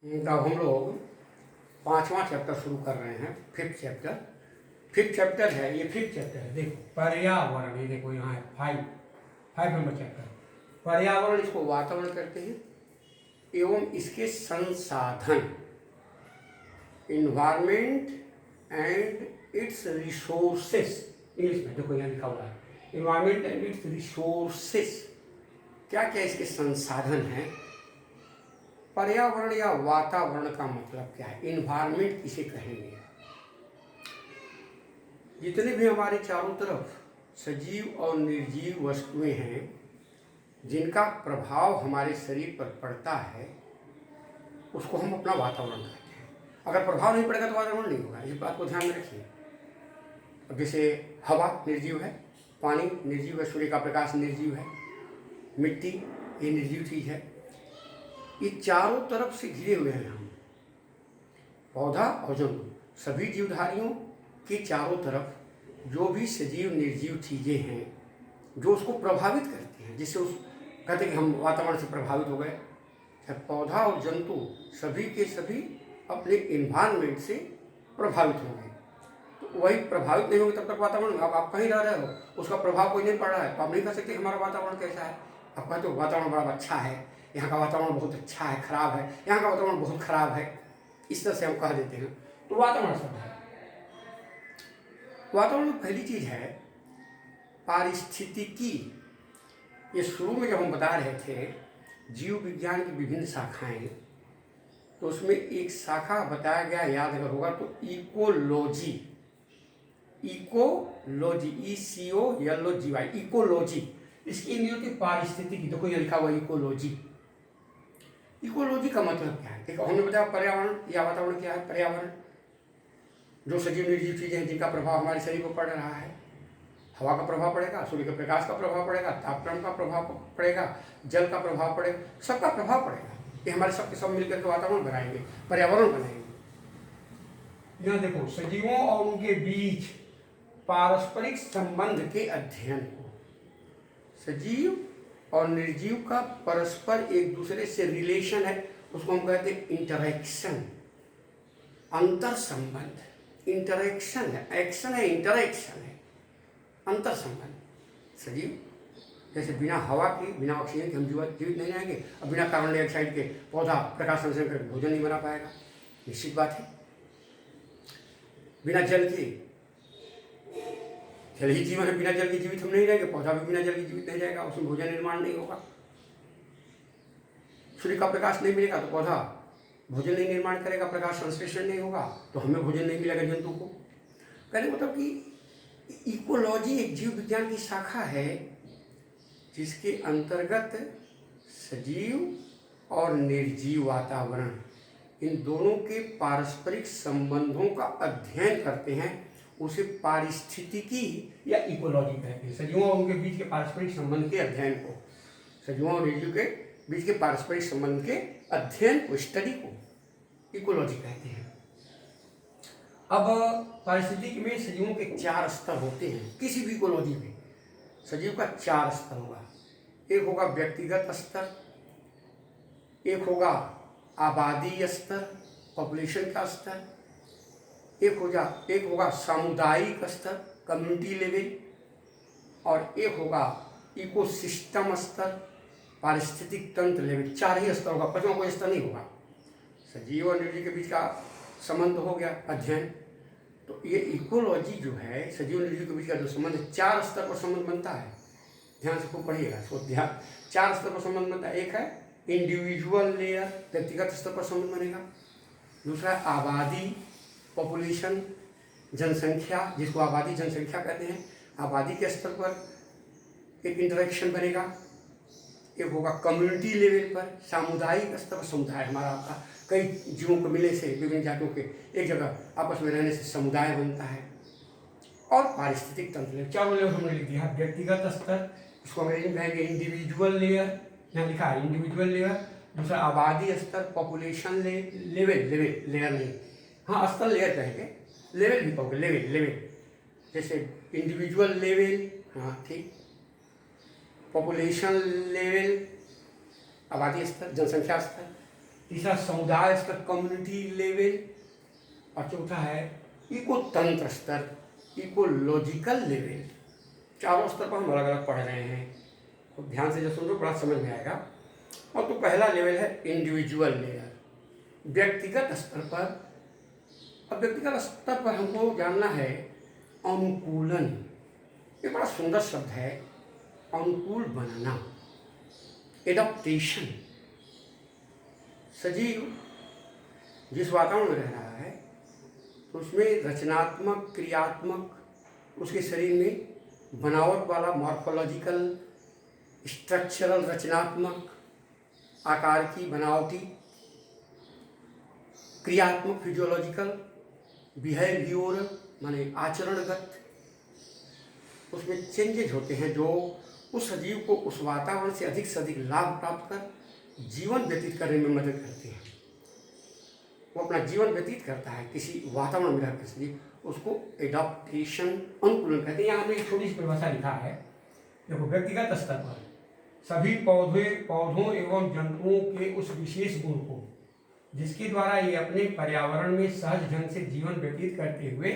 तो हम लोग 5वां चैप्टर शुरू कर रहे हैं। फिफ्थ चैप्टर है ये। फिफ्थ चैप्टर है, देखो पर्यावरण। ये देखो यहाँ है 5 नंबर चैप्टर। पर्यावरण, इसको वातावरण कहते हैं, एवं इसके संसाधन, environment and it's resources. English में देखो यहाँ लिखा हुआ है, इन्वायरमेंट एंड इट्स रिसोर्सेस। क्या क्या इसके संसाधन हैं। पर्यावरण या वातावरण का मतलब क्या है, इन्वायरमेंट किसे कहेंगे। जितने भी हमारे चारों तरफ सजीव और निर्जीव वस्तुएं हैं जिनका प्रभाव हमारे शरीर पर पड़ता है, उसको हम अपना वातावरण कहते हैं। अगर प्रभाव नहीं पड़ेगा तो वातावरण नहीं होगा, इस बात को ध्यान में रखिए। अब जैसे हवा निर्जीव है, पानी निर्जीव है, सूर्य का प्रकाश निर्जीव है, मिट्टी ये निर्जीव चीज़ है। ये चारों तरफ से घिरे हुए हैं हम, पौधा और जंतु, सभी जीवधारियों के चारों तरफ जो भी सजीव निर्जीव चीज़ें हैं जो उसको प्रभावित करती हैं, जिससे उस कहते हैं कि हम वातावरण से प्रभावित हो गए। पौधा और जंतु सभी के सभी अपने इन्वायरमेंट से प्रभावित होंगे। तो वही प्रभावित नहीं होंगे तब तक वातावरण, अब आप कहीं रह रहे हो उसका प्रभाव कोई नहीं पड़ रहा है तो आप नहीं कह सकते हमारा वातावरण कैसा है। आप कहते हो वातावरण बड़ा अच्छा है, यहाँ का वातावरण बहुत अच्छा है, खराब है, यहाँ का वातावरण बहुत खराब है, इस तरह से हम कह देते हैं। तो वातावरण शब्द है। वातावरण में पहली चीज है पारिस्थितिकी। ये शुरू में जब हम बता रहे थे जीव विज्ञान की विभिन्न शाखाएं, तो उसमें एक शाखा बताया गया, याद अगर होगा तो इकोलॉजी। Ecology, ECOLOGY, ecology. इसकी इंग्लिश होती है पारिस्थितिकी। देखो ये लिखा हुआ इकोलॉजी। इकोलॉजी का मतलब क्या है, देखो हमने बताया पर्यावरण या वातावरण क्या है। पर्यावरण जो सजीव निर्जीव चीजें हैं जिनका प्रभाव हमारे शरीर पर पड़ रहा है। हवा का प्रभाव पड़ेगा, सूर्य के प्रकाश का प्रभाव पड़ेगा, तापक्रम का प्रभाव पड़ेगा, जल का प्रभाव पड़ेगा, सबका प्रभाव पड़ेगा। ये हमारे सबके सब मिलकर के वातावरण बनाएंगे, पर्यावरण बनाएंगे। यहाँ देखो सजीवों और उनके बीच पारस्परिक संबंध के अध्ययन को, सजीव और निर्जीव का परस्पर एक दूसरे से रिलेशन है, उसको हम कहते हैं इंटरेक्शन, अंतर संबंध। इंटरेक्शन है, एक्शन है, इंटरेक्शन है, अंतर संबंध। सजीव जैसे बिना हवा के, बिना ऑक्सीजन के हम जीवित नहीं रहेंगे, और बिना कार्बन डाइऑक्साइड के पौधा प्रकाश संश्लेषण करके भोजन नहीं बना पाएगा, निश्चित बात है। बिना जल के, जल ही जीवन है, बिना जल के जीवित हम नहीं रहेंगे, पौधा भी बिना जल के जीवित नहीं रहेगा, उसमें भोजन निर्माण नहीं होगा। सूर्य का प्रकाश नहीं मिलेगा तो पौधा भोजन नहीं निर्माण करेगा, प्रकाश संश्लेषण नहीं होगा तो हमें भोजन नहीं मिलेगा, जंतु को। कहने मतलब कि इकोलॉजी एक जीव विज्ञान की शाखा है जिसके अंतर्गत सजीव और निर्जीव वातावरण, इन दोनों के पारस्परिक संबंधों का अध्ययन करते हैं, उसे पारिस्थितिकी या इकोलॉजी कहते हैं। सजीवों और उनके बीच के पारस्परिक संबंध के अध्ययन को, सजीवों और निर्जीव के बीच के पारस्परिक संबंध के अध्ययन को, स्टडी को इकोलॉजी कहते हैं। अब पारिस्थितिकी में सजीवों के 4 स्तर होते हैं। किसी भी इकोलॉजी में सजीव का 4 स्तर होगा। एक होगा व्यक्तिगत स्तर, एक होगा आबादी स्तर, पॉपुलेशन का स्तर, एक होगा सामुदायिक स्तर, कम्युनिटी लेवल, और एक होगा इकोसिस्टम स्तर, पारिस्थितिक तंत्र लेवल। 4 ही स्तर होगा, 5वां कोई स्तर नहीं होगा। सजीव और निर्जीव के बीच का संबंध हो गया अध्ययन। तो ये इकोलॉजी जो है, सजीव और निर्जीव के बीच का जो संबंध, 4 स्तर पर संबंध बनता है। ध्यान से खूब पढ़िएगा, इसको ध्यान। 4 स्तर पर संबंध बनता है। एक है इंडिविजुअल लेयर, व्यक्तिगत स्तर पर संबंध बनेगा। दूसरा है आबादी, पॉपुलेशन, जनसंख्या, जिसको आबादी जनसंख्या कहते हैं, आबादी के स्तर पर एक इंटरेक्शन बनेगा। एक होगा कम्युनिटी लेवल पर, सामुदायिक स्तर पर, समुदाय हमारा आपका कई जीवों को मिलने से, विभिन्न जातियों के एक जगह आपस में रहने से समुदाय बनता है। और पारिस्थितिक तंत्र लेवल, 4 लेवल हमने लिख दिया। व्यक्तिगत स्तर, इसको अंग्रेजी में कहेंगे इंडिविजुअल लेयर, यहाँ लिखा है इंडिविजुअल लेयर। दूसरा आबादी स्तर, पॉपुलेशन लेयर नहीं, हाँ स्तर लेयर कहेंगे, लेवल भी कहोगे, लेवल जैसे इंडिविजुअल लेवल, हाँ ठीक, पॉपुलेशन लेवल आबादी स्तर, जनसंख्या स्तर, तीसरा समुदाय स्तर, कम्युनिटी लेवल, और चौथा है इको तंत्र स्तर, इकोलॉजिकल लेवल। चारों स्तर पर हम अलग अलग पढ़ रहे हैं, तो ध्यान से जो सुन लो बड़ा समझ में आएगा। और तो पहला लेवल है इंडिविजुअल लेयर, व्यक्तिगत स्तर पर। अब व्यक्तिगत स्तर पर हमको जानना है अनुकूलन। ये बड़ा सुंदर शब्द है, अनुकूल बनना, एडॉप्टेशन। सजीव जिस वातावरण में रह रहा है तो उसमें रचनात्मक, क्रियात्मक, उसके शरीर में बनावट वाला मॉर्फोलॉजिकल, स्ट्रक्चरल, रचनात्मक, आकार की बनावटी, क्रियात्मक, फिजियोलॉजिकल, बिहेवियरल माने आचरणगत, उसमें चेंजेज होते हैं जो उस सजीव को उस वातावरण से अधिक लाभ प्राप्त कर जीवन व्यतीत करने में मदद करते हैं। वो अपना जीवन व्यतीत करता है किसी वातावरण में रहकर सजीव, उसको एडॉप्टेशन, अनुकूलन कहते हैं। यहाँ हमने एक छोटी सी परिभाषा लिखा है, देखो, व्यक्तिगत स्तर पर सभी पौधों एवं जंतुओं के उस विशेष गुण को जिसके द्वारा ये अपने पर्यावरण में सहज ढंग से जीवन व्यतीत करते हुए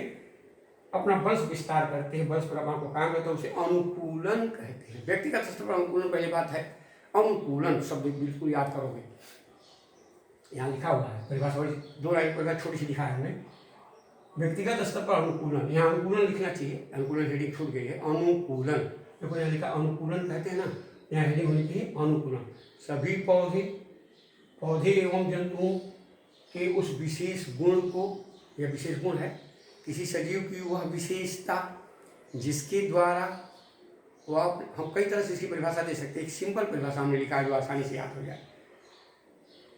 अपना वंश विस्तार करते हैं, वंश प्रमाण को कायम करते हैं, उसे अनुकूलन कहते हैं। व्यक्तिगत स्तर पर अनुकूलन पहली बात है। अनुकूलन शब्द बिल्कुल याद करोगे, यहाँ लिखा हुआ है परिभाषा, 2 लाइन परिभाषा छोटी सी लिखा है हमने। व्यक्तिगत स्तर पर अनुकूलन, यहाँ अनुकूलन लिखना चाहिए, अनुकूलन हेडिंग छूट गई है। अनुकूलन देखो यहाँ लिखा अनुकूलन कहते हैं ना, यहाँ हेडिंग होनी चाहिए अनुकूलन। सभी पौधे एवं जंतुओं के उस विशेष गुण को, यह विशेष गुण है किसी सजीव की वह विशेषता जिसके द्वारा वह, हम कई तरह से इसकी परिभाषा दे सकते हैं। एक सिंपल परिभाषा हमने लिखा है जो आसानी से याद हो जाए।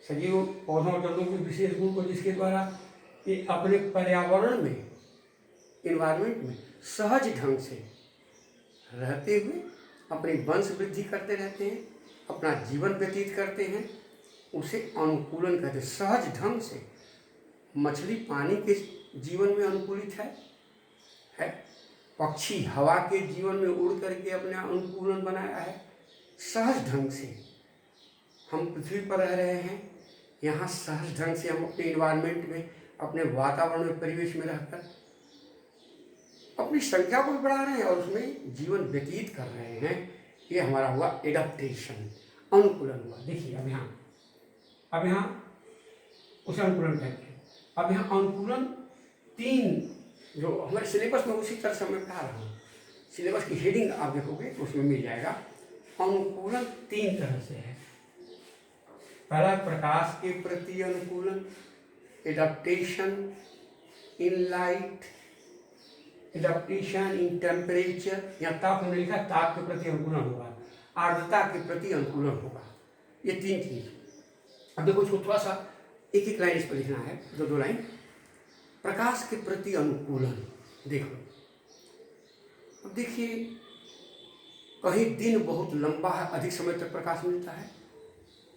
सजीव पौधों और जंतुओं के विशेष गुण को जिसके द्वारा ये अपने पर्यावरण में, इन्वायरमेंट में सहज ढंग से रहते हुए अपनी वंश वृद्धि करते रहते हैं, अपना जीवन व्यतीत करते हैं, उसे अनुकूलन कहते हैं। सहज ढंग से मछली पानी के जीवन में अनुकूलित है। पक्षी हवा के जीवन में उड़ करके अपने अनुकूलन बनाया है। सहज ढंग से हम पृथ्वी पर रह रहे हैं, यहाँ सहज ढंग से हम अपने इन्वायरमेंट में, अपने वातावरण में, परिवेश में रहकर अपनी संख्या को भी बढ़ा रहे हैं और उसमें जीवन व्यतीत कर रहे हैं। ये हमारा हुआ एडॉप्टेशन, अनुकूलन हुआ। देखिए अब यहाँ उसे अनुकूलन कहते हैं। अब यहाँ अनुकूलन 3 जो हमारे सिलेबस में उसी तरह से मैं पढ़ा रहा हूँ, सिलेबस की हेडिंग आप देखोगे तो उसमें मिल जाएगा। अनुकूलन 3 तरह से है। पहला प्रकाश के प्रति अनुकूलन, adaptation in light, adaptation in temperature, या ताप हमने लिखा, ताप के प्रति अनुकूलन होगा, आर्द्रता के प्रति अनुकूलन होगा। ये 3 चीज। अब देखो इसको थोड़ा सा एक लाइन इस पर लिखना है, 2 लाइन। प्रकाश के प्रति अनुकूलन देख लो। अब देखिए, कहीं दिन बहुत लंबा है, अधिक समय तक प्रकाश मिलता है,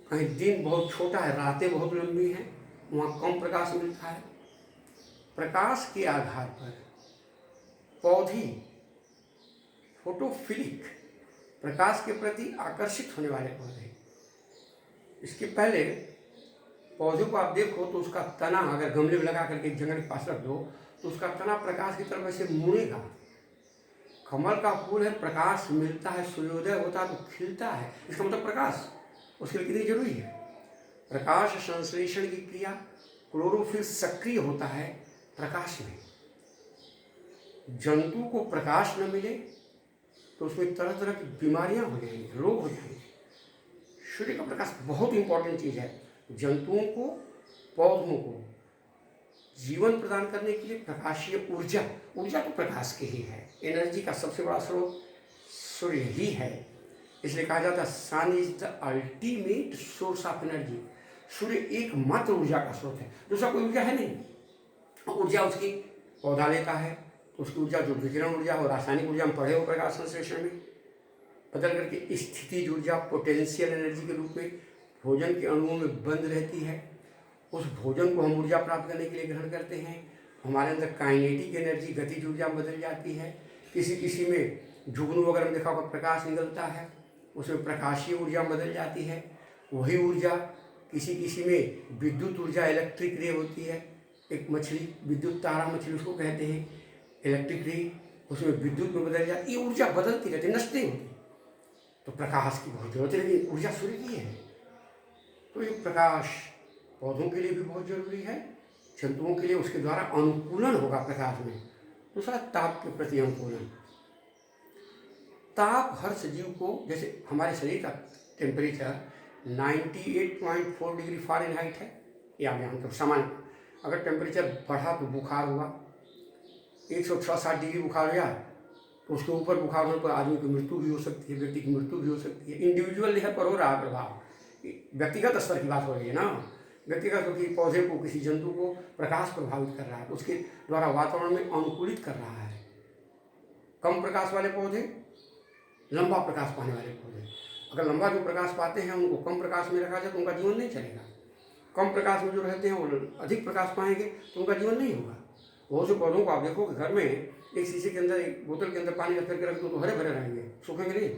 कहीं दिन बहुत छोटा है, रातें बहुत लंबी हैं, वहाँ कम प्रकाश मिलता है। प्रकाश के आधार पर पौधे फोटोफिलिक, प्रकाश के प्रति आकर्षित होने वाले पौधे। इसके पहले पौधे को आप देखो तो उसका तना अगर गमले में लगा करके जंगल के पास रख दो तो उसका तना प्रकाश की तरफ ऐसे मुड़ेगा। कमल का फूल है, प्रकाश मिलता है, सूर्योदय होता है तो खिलता है, इसका मतलब प्रकाश उसके लिए कितनी जरूरी है। प्रकाश संश्लेषण की क्रिया, क्लोरोफिल सक्रिय होता है प्रकाश में। जंतु को प्रकाश न मिले तो उसमें तरह तरह की बीमारियां हो जाएंगी, रोग हो जाएंगे। सूर्य का प्रकाश बहुत इंपॉर्टेंट चीज़ है। जंतुओं को, पौधों को जीवन प्रदान करने के लिए प्रकाशीय ऊर्जा तो प्रकाश की ही है। एनर्जी का सबसे बड़ा स्रोत सूर्य ही है, इसलिए कहा जाता है sun is the ultimate source of energy. सूर्य एकमात्र ऊर्जा का स्रोत है, दूसरा कोई ऊर्जा है नहीं। ऊर्जा उसकी पौधा लेता है तो उसकी ऊर्जा जो विकिरण ऊर्जा हो, रासायनिक ऊर्जा हम पढ़े हो प्रकाश संश्लेषण में, बदल करके स्थितिज ऊर्जा, पोटेंशियल एनर्जी के रूप में भोजन के अणुओं में बंद रहती है। उस भोजन को हम ऊर्जा प्राप्त करने के लिए ग्रहण करते हैं। हमारे अंदर काइनेटिक एनर्जी, गतिज ऊर्जा बदल जाती है। किसी में जुगनू वगैरह में देखा होगा प्रकाश निकलता है, उसमें प्रकाशीय ऊर्जा बदल जाती है। वही ऊर्जा किसी किसी में विद्युत ऊर्जा इलेक्ट्रिक रे होती है, एक मछली विद्युत तारा मछली उसको कहते हैं, इलेक्ट्रिक रे, उसमें विद्युत में बदल जाए, ये ऊर्जा बदलती रहती है, नष्ट नहीं होती। तो प्रकाश की बहुत जरूरत है, लेकिन ऊर्जा सूर्य की है। तो ये प्रकाश पौधों के लिए भी बहुत जरूरी है, जंतुओं के लिए उसके द्वारा अनुकूलन होगा प्रकाश में। दूसरा ताप के प्रति अनुकूलन। ताप हर सजीव को, जैसे हमारे शरीर का टेम्परेचर 98.4 डिग्री फ़ारेनहाइट है, ये आप जानते हो सामान्य। अगर टेम्परेचर बढ़ा तो बुखार हुआ, 106-7 डिग्री बुखार हो गया तो उसके ऊपर बुखार होने पर आदमी की मृत्यु भी हो सकती है, व्यक्ति की मृत्यु भी हो सकती है। इंडिविजुअल लेवल पर हो रहा है प्रभाव, व्यक्तिगत स्तर की बात हो रही है ना, व्यक्तिगत, क्योंकि पौधे को, किसी जंतु को प्रकाश प्रभावित कर रहा है, उसके द्वारा वातावरण में अनुकूलित कर रहा है। कम प्रकाश वाले पौधे, लंबा प्रकाश पाने वाले पौधे, अगर लंबा जो प्रकाश पाते हैं उनको कम प्रकाश में रखा जाए तो उनका जीवन नहीं चलेगा। कम प्रकाश में जो रहते हैं वो अधिक प्रकाश पाएंगे तो उनका जीवन नहीं होगा। बहुत से पौधों को आप देखो कि घर में एक शीशे के अंदर, एक बोतल के अंदर पानी रख करके रख दो तो हरे भरे रहेंगे, सूखेंगे नहीं।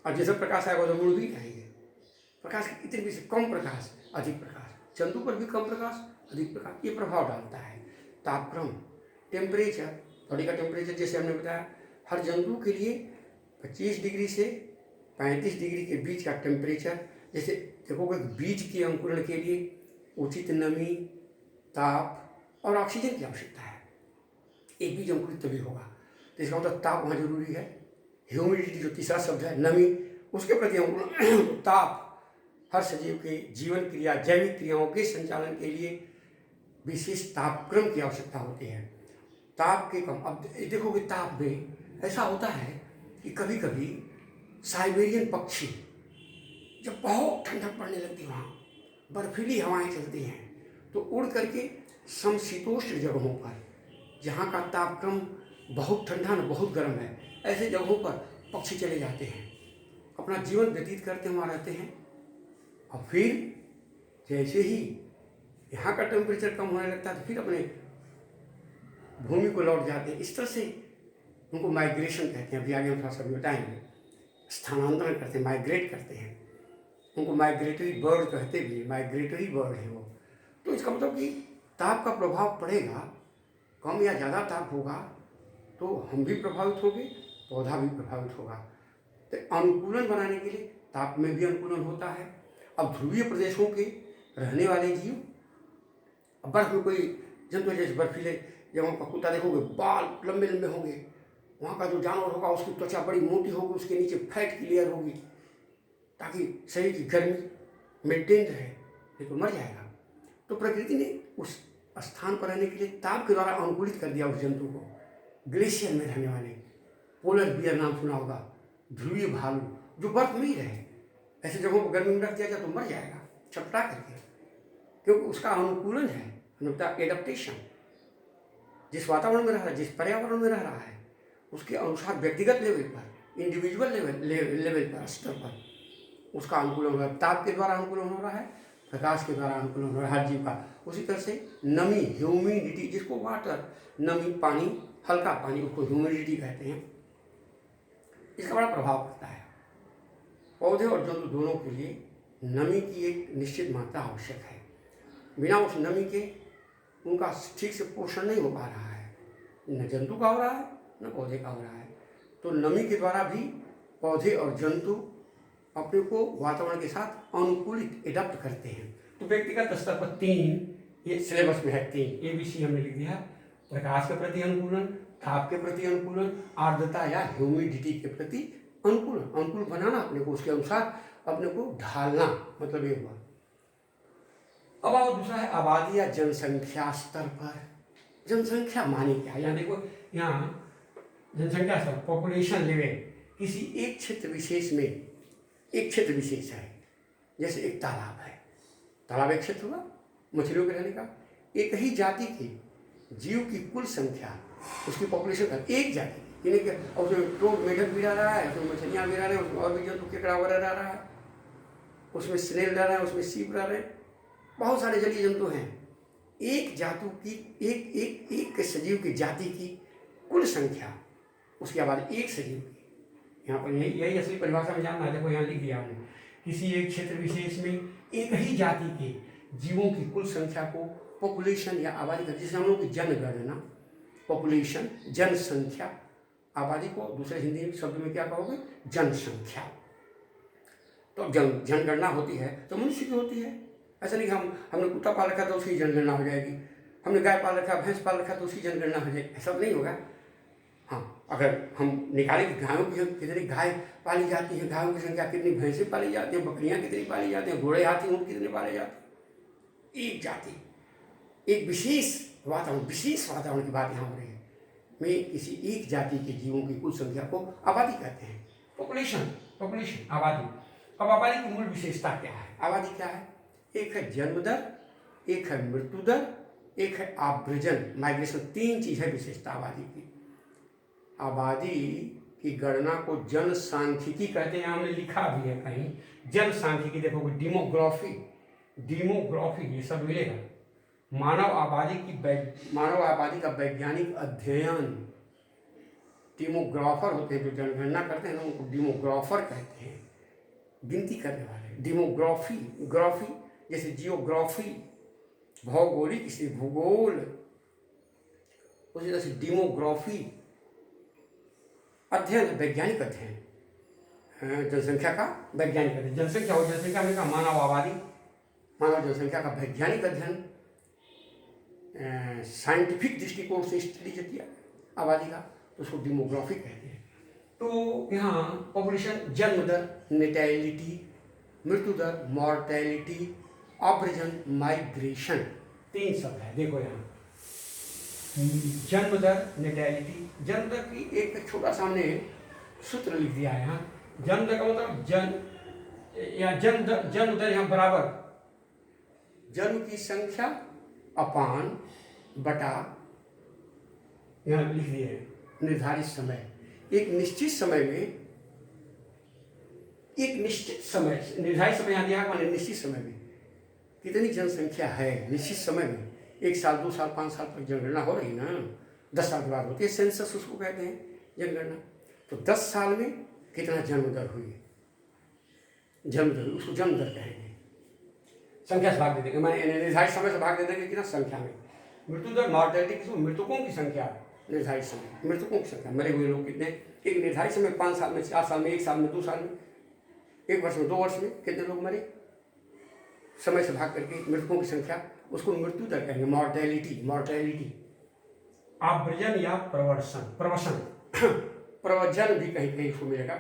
और जैसे प्रकाश आएगा तो मुड़ भी रहेंगे। प्रकाश की इतनी भी कम प्रकाश अधिक प्रकाश, जंतु पर भी कम प्रकाश अधिक प्रकाश, ये प्रभाव डालता है। तापक्रम, टेम्परेचर, बॉडी का टेम्परेचर जैसे हमने बताया, हर जंतु के लिए 25 डिग्री से 35 डिग्री के बीच का टेम्परेचर। जैसे देखोगे बीज के अंकुरण के लिए उचित नमी, ताप और ऑक्सीजन की आवश्यकता है। एक बीज अंकुरित तभी होगा, तो इसका मतलब ताप वहाँ जरूरी है। ह्यूमिडिटी जो तीसरा शब्द है, नमी, उसके प्रति अंकुरण। ताप हर सजीव के जीवन क्रिया, जैविक क्रियाओं के संचालन के लिए विशेष तापक्रम की आवश्यकता होती है। ताप के कम, अब देखोगे ताप में ऐसा होता है कि कभी कभी साइबेरियन पक्षी, जब बहुत ठंडक पड़ने लगती है, वहाँ बर्फीली हवाएं चलती हैं, तो उड़ करके समशीतोष्ण जगहों पर, जहाँ का तापक्रम बहुत ठंडा न बहुत गर्म है, ऐसे जगहों पर पक्षी चले जाते हैं, अपना जीवन व्यतीत करते वहाँ रहते हैं। और फिर जैसे ही यहाँ का टेम्परेचर कम होने लगता है तो फिर अपने भूमि को लौट जाते हैं। इस तरह से उनको माइग्रेशन कहते हैं, अभी आगे हम थोड़ा सा बताएंगे। स्थानांतरण करते हैं, माइग्रेट करते हैं, उनको माइग्रेटरी बर्ड कहते भी, माइग्रेटरी बर्ड है वो। तो इसका मतलब कि ताप का प्रभाव पड़ेगा, कम या ज़्यादा ताप होगा तो हम भी प्रभावित होंगे, पौधा भी प्रभावित होगा। तो अनुकूलन बनाने के लिए ताप में भी अनुकूलन होता है। अब ध्रुवीय प्रदेशों के रहने वाले जीव, अब बर्फ में कोई जंतु, जैसे बर्फीले जगहों का कुत्ता देखोगे बाल लंबे लंबे होंगे, वहाँ का जो जानवर होगा उसकी त्वचा बड़ी मोटी होगी, उसके नीचे फैट की लेयर होगी ताकि शरीर की गर्मी मेंटेन रहे, नहीं तो मर जाएगा। तो प्रकृति ने उस स्थान पर रहने के लिए ताप के द्वारा अनुकूलित कर दिया उस जंतु को। ग्लेशियर में रहने वाले, पोलर बियर नाम सुना होगा, ध्रुवीय भालू, जो बर्फ में ही रहे, ऐसे जगहों को गर्मी में रख दिया जाए तो मर जाएगा छपटा करके, क्योंकि उसका अनुकूलन है, एडप्टेशन। जिस वातावरण में रह रहा है, जिस पर्यावरण में रह रहा है, उसके अनुसार व्यक्तिगत लेवल पर, इंडिविजुअल लेवल पर, स्तर पर उसका अनुकूलन हो रहा है। ताप के द्वारा अनुकूलन हो रहा है, प्रकाश के द्वारा अनुकूलन हो रहा है हर जीव का। उसी तरह से नमी, ह्यूमिडिटी, जिसको वाटर, नमी, पानी, हल्का पानी, उसको ह्यूमिडिटी कहते हैं, इसका बड़ा प्रभाव पड़ता है। पौधे और जंतु दोनों के लिए नमी की एक निश्चित मात्रा आवश्यक है। बिना उस नमी के उनका ठीक से पोषण नहीं हो पा रहा है, न जंतु का हो रहा है न पौधे का हो रहा है। तो नमी के द्वारा भी पौधे और जंतु अपने को वातावरण के साथ अनुकूलित, एडप्ट करते हैं। तो व्यक्तिगत स्तर पर 3, ये सिलेबस में है 3 ABC हमने लिख दिया। प्रकाश के प्रति अनुकूलन, ताप के प्रति अनुकूलन, आर्द्रता या ह्यूमिडिटी के प्रति अनुकूलन, अनुकूल बनाना अपने को, उसके अनुसार अपने को ढालना, मतलब ये हुआ। अब आओ दूसरा है आबादी या जनसंख्या स्तर पर। जनसंख्या माने क्या, यहाँ देखो, यहाँ जनसंख्या स्तर, पॉपुलेशन लेवल, किसी एक क्षेत्र विशेष में, एक क्षेत्र विशेष है, जैसे एक तालाब है, तालाब एक क्षेत्र हुआ मछलियों के रहने का, एक ही जाति के जीव की कुल संख्या, उसकी पॉपुलेशन का, एक जाति की, यानी कि उसमें तो मेढक भी रह रहा है, उसमें मछलियाँ भी रह रहे हैं, उसमें और भी जंतु केकड़ा वगैरह रह रहा है, उसमें स्नेल रह रहा है, उसमें सीप रह रहे हैं, बहुत सारे जलीय जंतु हैं। एक जातु की, एक एक एक सजीव की जाति की कुल संख्या, उसकी आबादी एक सजीव की। यहाँ पर यही असली परिभाषा में जानना है। देखो यहाँ लिख दिया हमने, किसी एक क्षेत्र विशेष में एक ही जाति के जीवों की कुल संख्या को पॉपुलेशन या आबादी का, जिसे हम लोग की जनगणना, पॉपुलेशन जनसंख्या, आबादी को दूसरे हिंदी शब्द में क्या कहोगे, जनसंख्या। तो जनगणना होती है तो मनुष्य की होती है। ऐसा नहीं कि हमने कुत्ता पाल रखा तो उसकी जनगणना हो जाएगी, हमने गाय पाल रखा, भैंस पाल रखा तो उसकी जनगणना हो जाएगी, ऐसा नहीं होगा। हाँ, अगर हम निकालें कि गायों की कितनी गाय पाली जाती है, गायों की संख्या कितनी, भैंसें पाली जाती हैं, बकरियां कितनी पाली जाती हैं, घोड़े हाथी ऊँट कितने पाले जाते हैं, एक जाति, एक विशेष वातावरण की बात यहाँ हो रही है। में किसी एक जाति के जीवों की कुल संख्या को आबादी कहते हैं, पॉपुलेशन आबादी। अब आबादी की मूल विशेषता क्या है? आबादी क्या है? एक है जन्म दर, एक है मृत्यु दर, एक है आव्रजन, माइग्रेशन। तीन चीज है विशेषता आबादी की। आबादी की गणना को जनसांख्यिकी कहते हैं, हमने लिखा भी है कहीं, जनसांख्यिकी देखोगे, डेमोग्राफी ये सब मिलेगा। मानव आबादी का वैज्ञानिक अध्ययन, डेमोग्राफर होते हैं जो जनगणना करते हैं, उनको डेमोग्राफर कहते हैं, गिनती करने वाले। ग्राफी जैसे जियोग्राफी, भौगोलिक, इसे भूगोल, उसी तरह से डेमोग्राफी अध्ययन, वैज्ञानिक अध्ययन, जनसंख्या का वैज्ञानिक अध्ययन। जनसंख्या में का मानव जनसंख्या का वैज्ञानिक अध्ययन, साइंटिफिक दृष्टिकोण से स्टडी जो किया आबादी का, तो उसको डेमोग्राफी कहते हैं। तो यहाँ पॉपुलेशन, जन्म दर, नेटैलिटी, मृत्यु दर, मॉर्टैलिटी, आव्रजन, माइग्रेशन, तीन शब्द है। देखो यहाँ जन्म दर, नेटैलिटी, जन्म दर की एक छोटा सा हमने सूत्र लिख दिया है यहाँ। जन्म दर का मतलब जन्म दर यहाँ बराबर जन्म की संख्या अपान बटा, यहाँ लिख दिए हैं निर्धारित समय। एक निश्चित समय निर्धारित समय यहाँ दिया है, निश्चित समय में कितनी जनसंख्या है, निश्चित समय में 1 साल 2 साल 5 साल तक जनगणना हो रही ना, 10 साल के बाद होती है सेंसस, उसको कहते हैं जनगणना। तो 10 साल में कितना जन्म दर हुई, उसको जन्म दर कहेंगे। संख्या से भाग दे देंगे, मैंने निर्धारित समय से भाग दे देंगे कितना, संख्या में। मृत्यु दर, मॉर्टैलिटी, किसको, मृतकों की संख्या, निर्धारित समय, मृतकों की संख्या, मरे हुए लोग कितने, एक निर्धारित समय 5 साल में, 4 साल में, 1 साल में, 2 साल में, 1 वर्ष में, 2 वर्ष में कितने लोग मरे, समय से भाग करके मृतकों की संख्या, उसको मृत्यु दर कहेंगे, मॉर्टैलिटी। आव्रजन या प्रवचन भी कहीं कहीं इसको मिलेगा,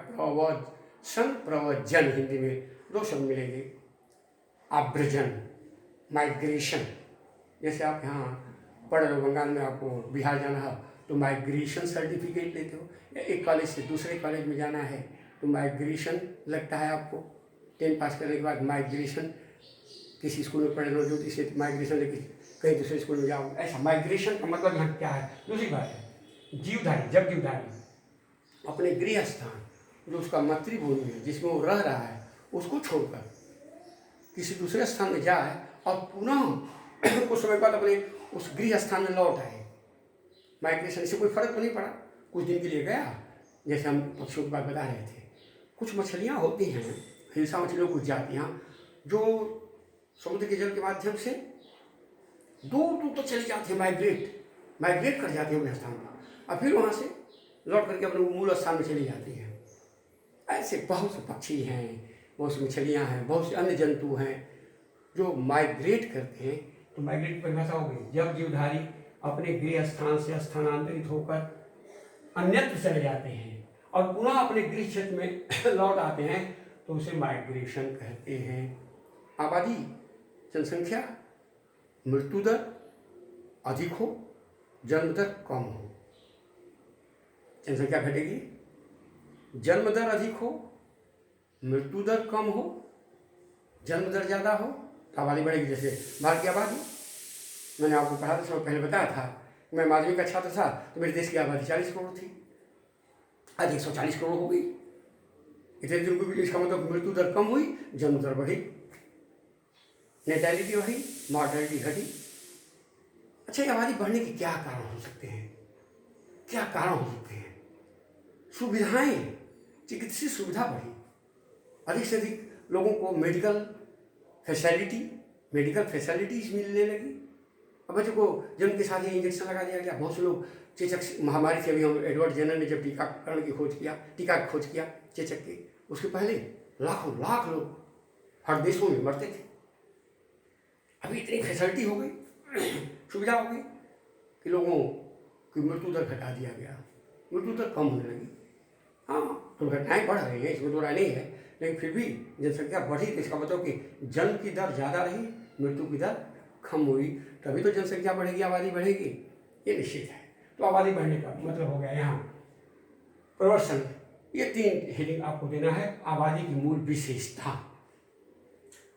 प्रवचन हिंदी में 2 शब्द मिलेंगे। आव्रजन, माइग्रेशन, जैसे आप यहाँ पढ़ रहे हो, बंगाल में आपको बिहार जाना है तो माइग्रेशन सर्टिफिकेट लेते हो, या एक कॉलेज से दूसरे कॉलेज में जाना है तो माइग्रेशन लगता है आपको। 10 पास करने के बाद माइग्रेशन, किसी स्कूल में पढ़े रहो ज्योति से माइग्रेशन लेके कहीं दूसरे स्कूल में जाओ, ऐसा। माइग्रेशन का मतलब यहाँ क्या है? दूसरी बात है जीवधारी अपने गृह स्थान, जो उसका मातृभूमि है जिसमें वो रह रहा है, उसको छोड़कर किसी दूसरे स्थान में जाए और पुनः कुछ समय बाद अपने उस गृह स्थान में लौट आए। माइग्रेशन से कोई फर्क तो नहीं पड़ा, कुछ दिन के लिए गया, जैसे हम पक्षियों की बात बता रहे थे। कुछ मछलियाँ होती हैं, हिंसा मछलियों, कुछ जातियाँ जो समुद्र के जल के माध्यम से दूर दूर तक चली जाती है, माइग्रेट कर जाती है अपने स्थान पर, और फिर वहाँ से लौट करके अपने मूल स्थान में चली जाती है। ऐसे बहुत से पक्षी हैं, बहुत सी मछलियाँ हैं, बहुत से अन्य जंतु हैं जो माइग्रेट करते हैं। तो माइग्रेट की परिभाषा हो गई, जब जीवधारी अपने गृह स्थान से स्थानांतरित होकर अन्यत्र चले जाते हैं और पुनः अपने गृह क्षेत्र में लौट आते हैं, तो उसे माइग्रेशन कहते हैं। आबादी, जनसंख्या, मृत्यु दर अधिक हो, जन्म दर कम हो। जनसंख्या घटेगी, जन्म दर अधिक हो, मृत्यु दर कम हो, जन्म दर ज़्यादा हो तो आबादी बढ़ेगी। जैसे भारत की आबादी, मैंने आपको पढ़ाते समय पहले बताया था, मैं माध्यमिक का छात्र था तो मेरे देश की आबादी 40 करोड़ थी, आज 140 करोड़ हो गई। इतने दिन को भी, इसका मतलब मृत्यु दर कम हुई, जन्म दर बढ़ी, नेटैलिटी बढ़ी, मॉर्टैलिटी घटी। अच्छा, ये आबादी बढ़ने के क्या कारण हो सकते हैं? सुविधाएं, चिकित्सीय सुविधा बढ़ी, अधिक से अधिक लोगों को मेडिकल फैसिलिटी, मेडिकल फैसिलिटीज मिलने लगी। अब बच्चों को जन्म के साथ ही इंजेक्शन लगा दिया गया। बहुत से लोग चेचक महामारी से, अभी हम एडवर्ड जेनर ने जब टीकाकरण की खोज किया, टीका की खोज किया चेचक की, उसके पहले लाखों लाख लोग हर देशों में मरते थे। अभी इतनी फैसिलिटी हो गई, सुविधा हो गई कि लोगों की मृत्यु दर घटा दिया गया, मृत्यु दर कम होने लगी। हाँ, दुर्घटनाएं बढ़ रही हैं, इसमें तो राय नहीं है, लेकिन फिर भी जनसंख्या बढ़ी तो इसका मतलब कि जन्म की दर ज़्यादा रही, मृत्यु की दर कम हुई, तभी तो जनसंख्या बढ़ेगी, आबादी बढ़ेगी, ये निश्चित है। तो आबादी बढ़ने का मतलब हो गया यहाँ प्रवर्सन। ये 3 हेडिंग आपको देना है, आबादी की मूल विशेषता।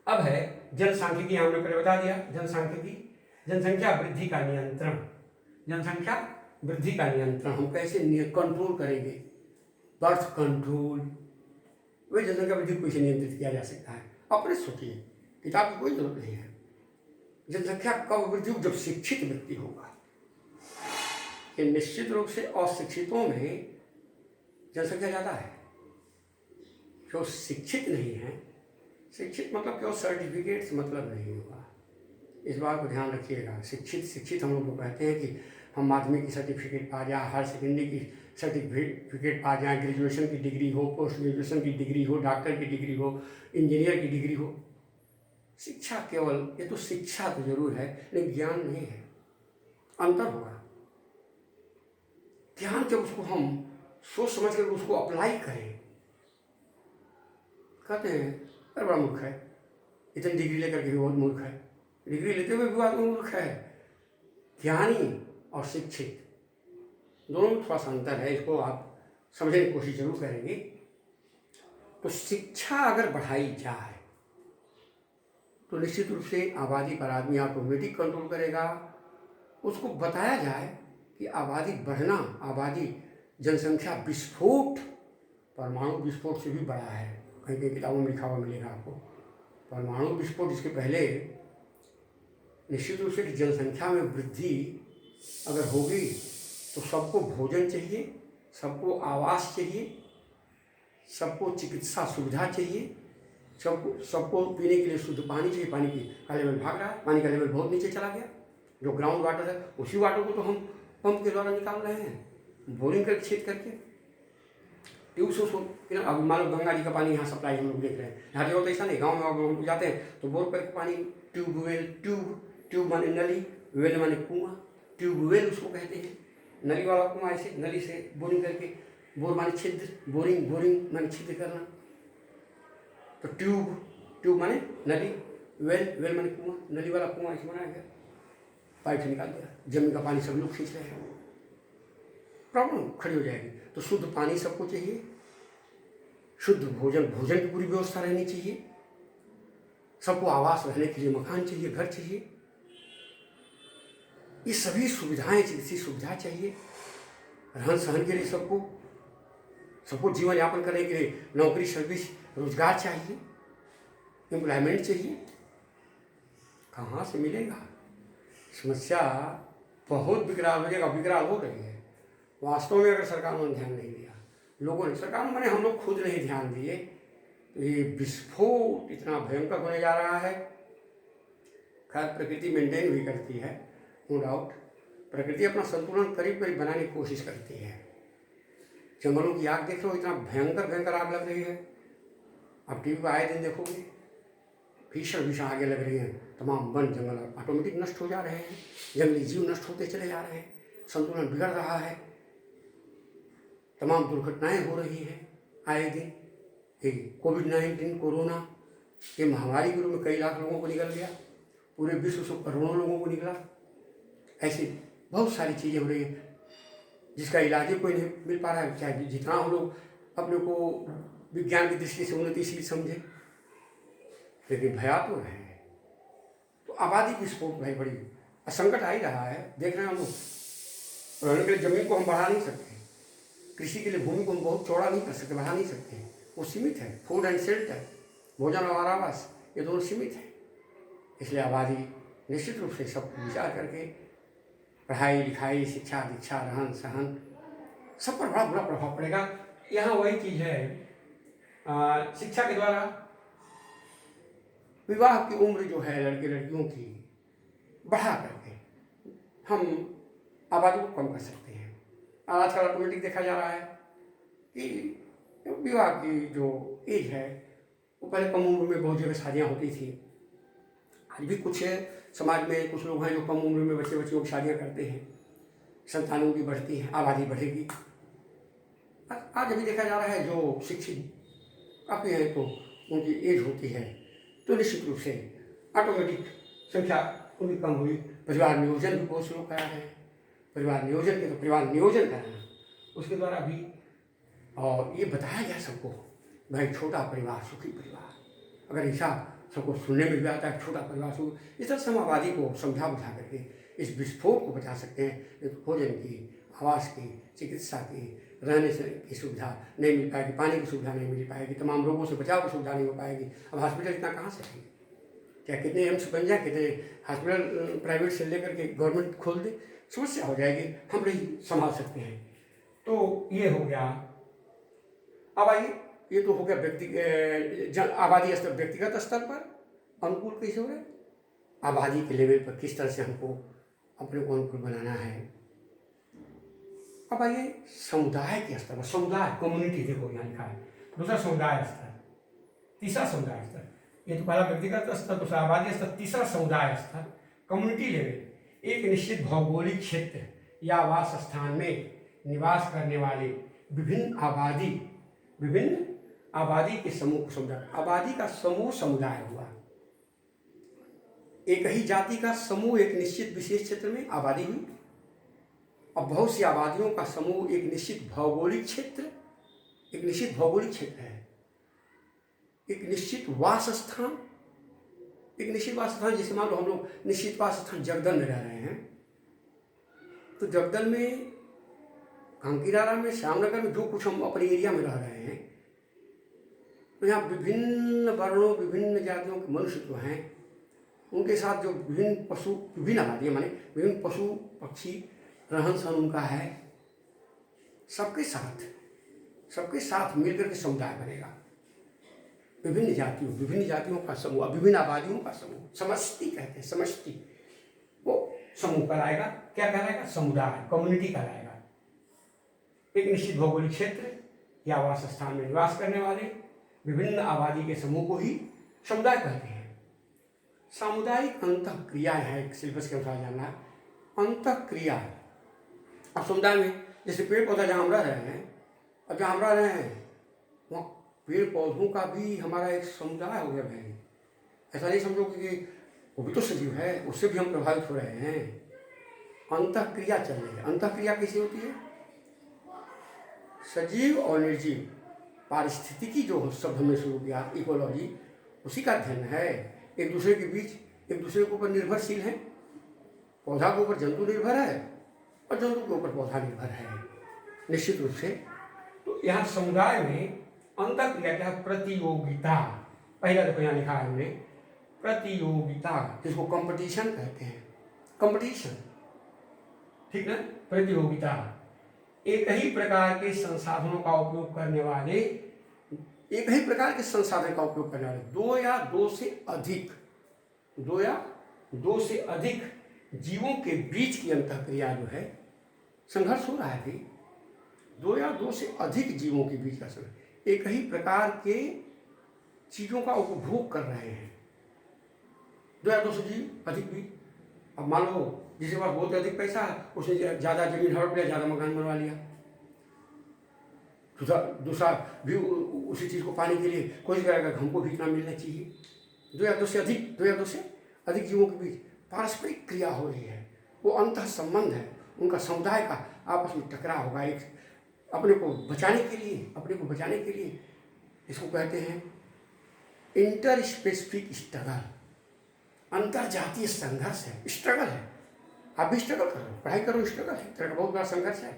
अब है जनसांख्यिकी, हमने पहले बता दिया। जनसांख्यिकी, जनसंख्या वृद्धि का नियंत्रण। जनसंख्या वृद्धि का नियंत्रण हम कैसे कंट्रोल करेंगे? बर्थ कंट्रोल, वही जनसंख्या वृद्धि को कैसे नियंत्रित किया जा सकता है? अपने सोचिए, किताब की कोई जरूरत नहीं है। जनसंख्या कब वृद्धि होगी? जब शिक्षित व्यक्ति होगा। कि निश्चित रूप से अशिक्षितों में जनसंख्या ज़्यादा है। जो शिक्षित नहीं है, शिक्षित मतलब केवल सर्टिफिकेट से मतलब नहीं होगा, इस बात को ध्यान रखिएगा। शिक्षित हम लोग को कहते हैं कि हम माध्यमिक की सर्टिफिकेट पा जाए, हायर सेकेंडरी की सर्टिफिकेट पा जाए, ग्रेजुएशन की डिग्री हो, पोस्ट ग्रेजुएशन की डिग्री हो, डॉक्टर की डिग्री हो, इंजीनियर की डिग्री हो। शिक्षा केवल, ये तो शिक्षा तो जरूर है लेकिन ज्ञान नहीं है, अंतर होगा। ज्ञान जब उसको हम सोच समझ कर उसको अप्लाई करें, कहते हैं अरे बड़ा मूर्ख है, इतनी डिग्री लेकर के भी बहुत मूर्ख है, डिग्री लेते हुए भी आदमी मूर्ख है। ज्ञानी और शिक्षित दोनों में थोड़ा सा अंतर है, इसको आप समझने की कोशिश जरूर करेंगे। तो शिक्षा अगर बढ़ाई जाए तो निश्चित रूप से आबादी पर आदमी ऑटोमेटिक कंट्रोल करेगा। उसको बताया जाए कि आबादी बढ़ना, आबादी जनसंख्या विस्फोट, परमाणु विस्फोट से भी बड़ा है। कहीं कहीं किताबों में लिखा हुआ मिलेगा आपको। परमाणु विस्फोट, इसके पहले निश्चित रूप से कि जनसंख्या में वृद्धि अगर होगी तो सबको भोजन चाहिए, सबको आवास चाहिए, सबको चिकित्सा सुविधा चाहिए, सबको पीने के लिए शुद्ध पानी चाहिए। पानी का लेवल भाग रहा है, पानी का लेवल बहुत नीचे चला गया। जो ग्राउंड वाटर है उसी वाटर को तो हम पंप के द्वारा निकाल रहे हैं, बोरिंग करके छेद करके। ट्यूब से उसको, अब मान लो गंगा जी का पानी यहाँ सप्लाई हम लोग देख रहे हैं, हर जगह तो ऐसा नहीं। गाँव में हम लोग जाते हैं तो बोर करके पानी, ट्यूब माने नली, वेल माने कुआं, ट्यूबवेल उसको कहते हैं। नली वाला कुआं, ऐसे नली से बोरिंग करके, बोर माने छिद्र, बोरिंग माने छिद्र करना। तो ट्यूब माने नली, वेल माने कुआं, नली वाला कुआं ऐसे बनाया गया, पाइप से निकाल दिया, जमीन का पानी सब लोग खींच रहे हैं, प्रॉब्लम खड़ी हो जाएगी। तो शुद्ध पानी सबको चाहिए, शुद्ध भोजन की पूरी व्यवस्था रहनी चाहिए, सबको आवास, रहने के लिए मकान चाहिए, घर चाहिए, ये सभी सुविधाएं, चिकित्सीय सुविधा चाहिए, रहन सहन के लिए सबको जीवन यापन करने के लिए नौकरी, सर्विस, रोजगार चाहिए, एम्प्लॉयमेंट चाहिए। कहाँ से मिलेगा? समस्या बहुत विकराल हो रही है। वास्तव में अगर सरकार ने ध्यान नहीं दिया, लोगों ने, सरकार मैंने हम लोग खुद नहीं ध्यान दिए, तो ये विस्फोट इतना भयंकर होने जा रहा है। खैर प्रकृति मेंटेन भी करती है, नो डाउट, प्रकृति अपना संतुलन करीब करीब बनाने की कोशिश करती है। जंगलों की आग देख लो, इतना भयंकर आग लग रही है। अब टीवी पर आए दिन देखोगे, भीषण आगे लग रही हैं। तमाम वन जंगल ऑटोमेटिक नष्ट हो जा रहे हैं, जंगली जीव नष्ट होते चले जा रहे हैं, संतुलन बिगड़ रहा है, तमाम दुर्घटनाएं हो रही हैं आए दिन। ये कोविड-19 कोरोना, ये महामारी के रूप में कई लाख लोगों को निकल गया, पूरे विश्व से करोड़ों लोगों को निकला। ऐसी बहुत सारी चीज़ें हो रही हैं जिसका इलाज ही कोई नहीं मिल पा रहा है। चाहे जितना हम लोग अपने को विज्ञान की दृष्टि से उन्नतिशील समझे, लेकिन भया तो है। तो आबादी विस्फोट भाई बड़ी संकट आ ही रहा है। देख रहे हैं हम लोग, रहने के लिए जमीन को हम बढ़ा नहीं सकते, कृषि के लिए भूमि को हम बहुत चौड़ा नहीं कर सकते, बढ़ा नहीं सकते, वो सीमित है। फूड एंड शेल्टर, भोजन और आवास, ये दोनों सीमित है। इसलिए आबादी निश्चित रूप से सब विचार करके पढ़ाई लिखाई, शिक्षा दीक्षा, रहन सहन, सब पर बड़ा बुरा प्रभाव पड़ेगा। यहाँ वही चीज़ है, शिक्षा के द्वारा विवाह की उम्र जो है लड़के लड़कियों की बढ़ा करके हम आबादी को कम कर सकते हैं। और आजकल ऑटोमेटिक देखा जा रहा है कि विवाह की जो एज है वो पहले कम उम्र में बहुत जगह शादियाँ होती थी। आज भी कुछ समाज में कुछ लोग हैं जो कम उम्र में बच्चों की शादियाँ करते हैं, संतानों की बढ़ती हैं, आबादी बढ़ेगी। आज अभी देखा जा रहा है जो शिक्षित काफ़ी हैं तो उनकी एज होती है तो निश्चित रूप से ऑटोमेटिक संख्या उनकी कम हुई। परिवार नियोजन भी बहुत लोग करा रहे हैं। परिवार नियोजन के तो परिवार नियोजन कराना उसके द्वारा भी और ये बताया गया सबको भाई छोटा परिवार सुखी परिवार। अगर ऐसा सबको सुनने में भी आता है छोटा परिवार सुखी, इस तरह से हम आबादी को समझा बुझा करके इस विस्फोट को बचा सकते हैं। भोजन की, आवास की, चिकित्सा की, रहने से की सुविधा नहीं मिल पाएगी, पानी की सुविधा नहीं मिल पाएगी, तमाम रोगों से बचाव की सुविधा नहीं हो पाएगी। अब हॉस्पिटल इतना कहाँ से है? क्या कितने एम्स बन जाए, कितने हॉस्पिटल प्राइवेट से लेकर के गवर्नमेंट खोल दे, समस्या हो जाएगी, हम नहीं संभाल सकते हैं। तो ये हो गया। अब आइए, ये तो हो गया आबादी स्तर, व्यक्तिगत स्तर पर अनुकूल कैसे हो रहा है, आबादी के लेवल पर किस तरह से हमको अपने को अनुकूल बनाना है। अब आइए समुदाय के स्तर पर, समुदाय कम्युनिटी, देखो यहाँ लिखा है दूसरा समुदाय स्तर, तीसरा समुदाय स्तर। ये तो पहला व्यक्तिगत स्तर, दूसरा आबादी स्तर, तीसरा समुदाय स्तर कम्युनिटी लेवल। एक निश्चित भौगोलिक क्षेत्र या आवास स्थान में निवास करने वाले विभिन्न आबादी के समूह समुदाय। आबादी का समूह समुदाय हुआ। एक ही जाति का समूह एक निश्चित विशेष क्षेत्र में आबादी हुई। अब बहुत सी आबादियों का समूह एक निश्चित भौगोलिक क्षेत्र, एक निश्चित भौगोलिक क्षेत्र है, एक निश्चित वास स्थान, एक निश्चित वास स्थान। जैसे मान लो हम लोग निश्चित वास स्थान जगदल में रह रहे हैं, तो जगदल में, कांकीरारा में, श्यामनगर में, जो कुछ हम अपने एरिया में रह रहे हैं, तो यहाँ विभिन्न वर्णों, विभिन्न जातियों के मनुष्य जो हैं, उनके साथ जो विभिन्न पशु, विभिन्न आबादियाँ माने विभिन्न पशु पक्षी रहन सहन उनका है, सबके साथ मिलकर के समुदाय बनेगा। विभिन्न जातियों का समूह, विभिन्न आबादियों का समूह, समष्टि कहते हैं, समष्टि। वो समूह कहलाएगा, क्या कहलाएगा? समुदाय, कम्युनिटी कहलाएगा। एक निश्चित भौगोलिक क्षेत्र या आवास स्थान में निवास करने वाले विभिन्न आबादी के समूह को ही समुदाय कहते हैं। सामुदायिक अंतःक्रियाएं है, एक सिलेबस के अनुसार जानना है। अंतःक्रिया अब समुदाय में, जैसे पेड़ पौधा जहाँ हम रह रहे हैं, अब जहाँ हम रह रहे हैं वहाँ पेड़ पौधों का भी हमारा एक समुदाय हो गया भाई। ऐसा नहीं समझो कि वो भी तो सजीव है, उससे भी हम प्रभावित हो रहे हैं। अंतःक्रिया चल रही है। अंतःक्रिया कैसी होती है? सजीव और निर्जीव पारिस्थितिकी जो शब्द हमने शुरू किया, इकोलॉजी, उसी का अध्ययन है। एक दूसरे के बीच, एक दूसरे के ऊपर निर्भरशील है। पौधा के ऊपर जंतु निर्भर है और जंतु के ऊपर पौधा निर्भर है, निश्चित रूप से। तो यहाँ समुदाय में अंतःक्रिया क्या है? प्रतियोगिता। पहला देखो यहाँ लिखा है हमने, प्रतियोगिता, जिसको कंपटीशन कहते हैं। कंपटीशन, ठीक ना? प्रतियोगिता। एक ही प्रकार के संसाधनों का उपयोग करने वाले, एक ही प्रकार के संसाधन का उपयोग करने वाले दो या दो से अधिक जीवों के बीच की अंतःक्रिया जो है, संघर्ष हो रहा है भाई। दो या दो से अधिक जीवों के बीच का संघर्ष, एक ही प्रकार के चीजों का उपभोग कर रहे हैं, दो या दो से जीव अधिक भी। अब मान लो जिसके पास बहुत अधिक पैसा है, उसने ज़्यादा जमीन हड़प लिया, ज़्यादा मकान बनवा लिया। दूसरा भी उसी चीज़ को पाने के लिए कोशिश करेगा, हमको भी इतना मिलना चाहिए। दो या दो से अधिक जीवों के बीच पारस्परिक क्रिया हो रही है, वो अंतः संबंध है, उनका समुदाय का आपस में टकराव होगा। एक अपने को बचाने के लिए इसको कहते हैं इंटर स्पेसिफिक स्ट्रगल, अंतरजातीय संघर्ष है, स्ट्रगल है। आप भी स्ट्रगल करो, पढ़ाई करो, स्ट्रगल है, तरह का बहुत बड़ा संघर्ष है।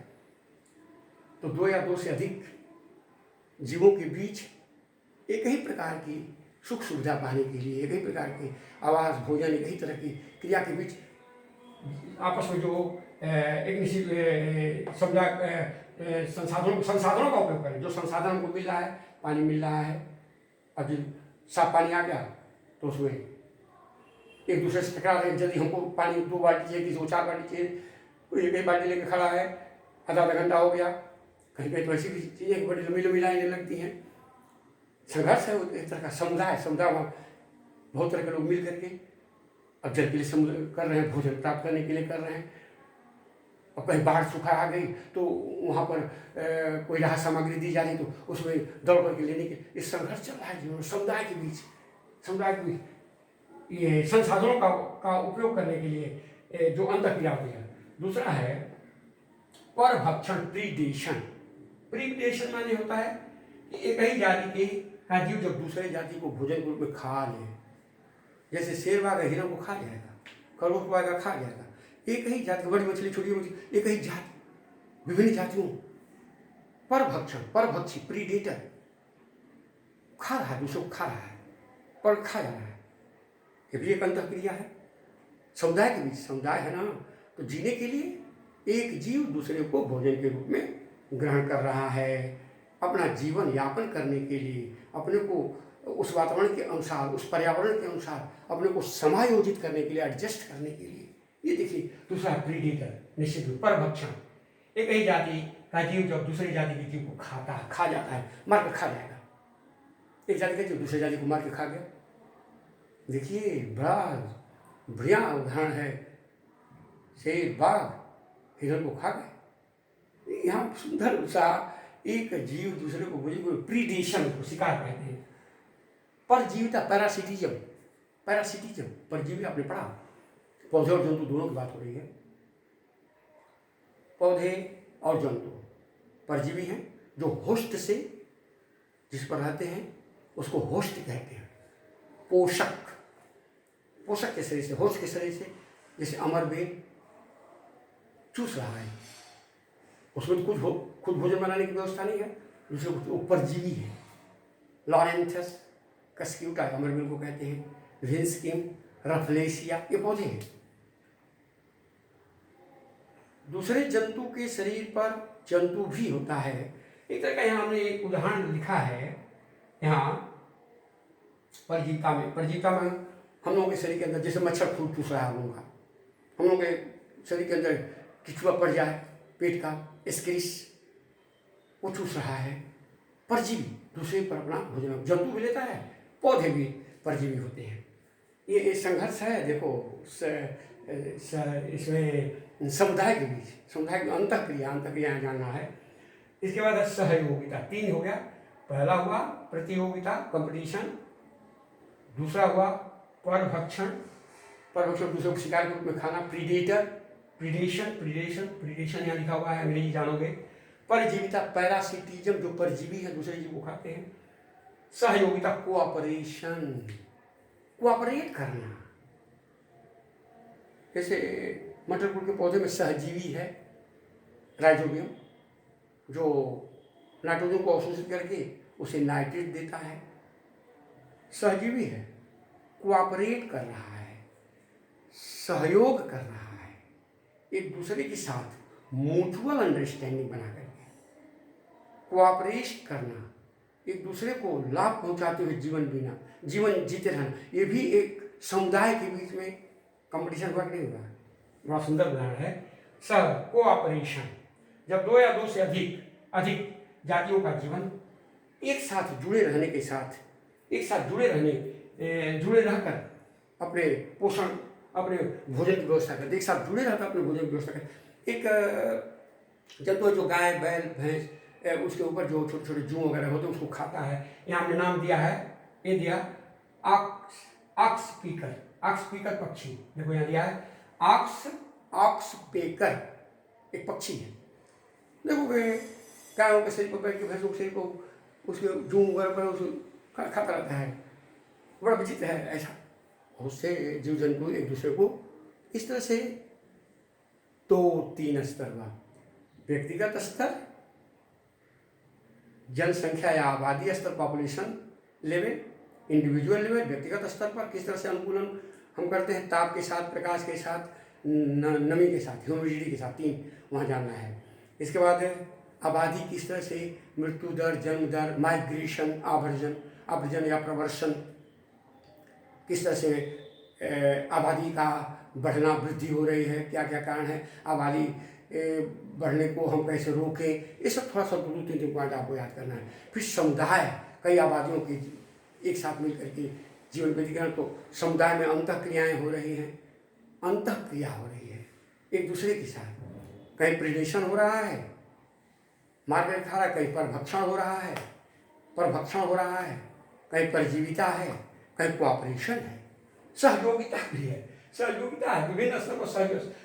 तो दो या दो से अधिक जीवों के बीच एक ही प्रकार की सुख सुविधा पाने के लिए, एक ही प्रकार के आवास, भोजन, एक ही तरह की क्रिया के बीच आपस में जो एक निश्चित संसाधनों का उपयोग करें। जो संसाधन हमको मिल रहा है, पानी मिल रहा है, अब साफ पानी आ गया तो उसमें एक दूसरे से टकरा रहे हैं, जल्दी हमको पानी 2 बाल्टी चाहिए, किसी को 4 बाल्टी चाहिए, कोई एक बाल्टी लेके खड़ा है, आधा घंटा हो गया। कहीं कहीं तो ऐसी भी चीज़ें कि बड़ी लंबी लंबी लाइनें लगती हैं। संघर्ष है, एक तरह का समुदाय वहाँ बहुत तरह के लोग मिल करके अब जल के लिए कर रहे हैं, भोजन प्राप्त करने के लिए कर रहे हैं। और कहीं बाढ़ सूखा आ गई तो वहाँ पर कोई राहत सामग्री दी जा रही तो उसमें दौड़ करके लेने के इस संघर्ष चल रहा है जीवन समुदाय के बीच ये संसाधनों का उपयोग करने के लिए जो अंतःक्रिया होती है। दूसरा है परभक्षण, प्रीडेशन माने होता है कि एक ही जाति के जीव जब दूसरे जाति को भोजन के रूप में खा ले, जैसे शेर वाघ हिरण को खा जाएगा, खरगोश को आएगा खा जाएगा। एक ही जाति, बड़ी मछली छोटी मछली, एक ही जाति, विभिन्न जातियों, परभक्षी, प्रीडेटर, खा रहा है, दूसरे को खा रहा है, पर खा जा रहा है। ये भी एक अंतःक्रिया है समुदाय के बीच। समुदाय है ना, तो जीने के लिए एक जीव दूसरे को भोजन के रूप में ग्रहण कर रहा है, अपना जीवन यापन करने के लिए, अपने को उस वातावरण के अनुसार, उस पर्यावरण के अनुसार अपने को समायोजित करने के लिए, एडजस्ट करने के लिए। ये देखिए दूसरा प्रीडेटर, निश्चित रूप परभक्षण, एक ही जाति का जीव जब दूसरी जाति के जीव को खा जाता है, मार कर खा जाएगा। एक जाति का जीव दूसरी जाति को मार के खा गया। देखिए बड़ा बढ़िया उदाहरण है, शेर बाघ हिरण को खा गए। यहाँ सुंदर सा एक जीव दूसरे को भोजन, प्रीडेशन को शिकार कहते हैं। परजीविता, पैरासिटिज्म, परजीवी आपने पढ़ा, पौधे और जंतु दोनों की बात हो रही है। पौधे और जंतु परजीवी हैं, जो होस्ट से जिस पर रहते हैं उसको होस्ट कहते हैं। पोषक के शरीर से, होस्ट के शरीर से, जैसे अमरबेल चूस रहा है, उसमें तो खुद भोजन बनाने की व्यवस्था नहीं है, दूसरे वो परजीवी है। लॉरेंथस कस्क्यूटा अमरबेल को कहते हैं, विंस्किम, रफलेशिया, ये पौधे हैं। दूसरे जंतु के शरीर पर जंतु भी होता है। एक तरह का यहाँ हमने एक उदाहरण लिखा है, यहाँ परजीविता में हम लोगों के शरीर के अंदर जैसे मच्छर खूब चूस रहा है, हम लोगों के शरीर के अंदर किचुआ पड़ जाए, पेट का स्क्रिस वो चूस रहा है, परजीवी दूसरे पर अपना भोजन। जंतु भी लेता है, पौधे भी परजीवी होते हैं। ये संघर्ष है, देखो इसमें समुदाय के बीच, समुदाय की अंतःक्रिया जानना है। इसके बाद सहयोगिता, 3 हो गया। पहला हुआ प्रतियोगिता, कंपटीशन। दूसरा हुआ परभक्षण दूसरे को शिकार के रूप में खाना, प्रीडेशन यहाँ लिखा हुआ है, अंग्रेजी जानोगे। परजीविता, पैरासिटिज्म, जो परजीवी है दूसरे जीव को खाते हैं। सहयोगिता, कोऑपरेट करना, जैसे मटर कुल के पौधे में सहजीवी है राइजोबियम, जो नाइट्रोजन को अवशोषित करके उसे नाइट्रेट देता है, सहजीवी है, कोऑपरेट कर रहा है, सहयोग कर रहा है, एक दूसरे के साथ म्यूचुअल अंडरस्टैंडिंग बना करके कोऑपरेट करना, एक दूसरे को लाभ पहुंचाते हुए जीवन जीते रहना। ये भी एक समुदाय के बीच में कंपटीशन वर्क नहीं हुआ। बहुत सुंदर उदाहरण है। कोऑपरेशन, जब 2 या 2 से अधिक जातियों का जीवन एक साथ जुड़े रहकर अपने पोषण, अपने भोजन की व्यवस्था करते, एक साथ जुड़े रहकर अपने भोजन की व्यवस्था करते। एक जंतु जो गाय बैल भैंस, उसके ऊपर जो छोटे छोटे जू वगैरह होते हैं उसको खाता है। यहाँ हमने नाम दिया है, ये दिया ऑक्सपीकर पक्षी। देखो यहाँ दिया है ऑक्सपेकर, एक पक्षी है। देखो गायों के शरीर पर बैठ के भैंसों के शरीर को उसके जू वगैरह पर उसको खाता रहता है, बड़ा विचित्र है। ऐसा बहुत से जीव जंतु एक दूसरे को इस तरह से 2-3 स्तर हुआ। व्यक्तिगत स्तर, जनसंख्या या आबादी स्तर, पॉपुलेशन लेवल, इंडिविजुअल लेवल। व्यक्तिगत स्तर पर किस तरह से अनुकूलन हम करते हैं, ताप के साथ, प्रकाश के साथ, नमी के साथ, ह्यूमिडिटी के साथ, 3 वहाँ जानना है। इसके बाद आबादी किस तरह से, मृत्यु दर, जन्म दर, माइग्रेशन, आवर्जन या प्रवर्सन, किस तरह से आबादी का बढ़ना, वृद्धि हो रही है, क्या क्या कारण है, आबादी बढ़ने को हम कैसे रोकें, ये सब थोड़ा सा 2-3 पॉइंट आपको याद करना है। फिर समुदाय, कई आबादियों की एक साथ मिल करके जीवन व्यतीत करना, तो समुदाय में अंतः क्रियाएँ हो रही हैं, अंतः क्रिया हो रही है एक दूसरे के साथ। कहीं प्रिडेशन हो रहा है, मार खा रहा है, कहीं परभक्षण हो रहा है, कहीं परजीविता है, कहीं कोऑपरेशन है, सहयोगिता भी है, सहयोगिता है, विभिन्न स्तर पर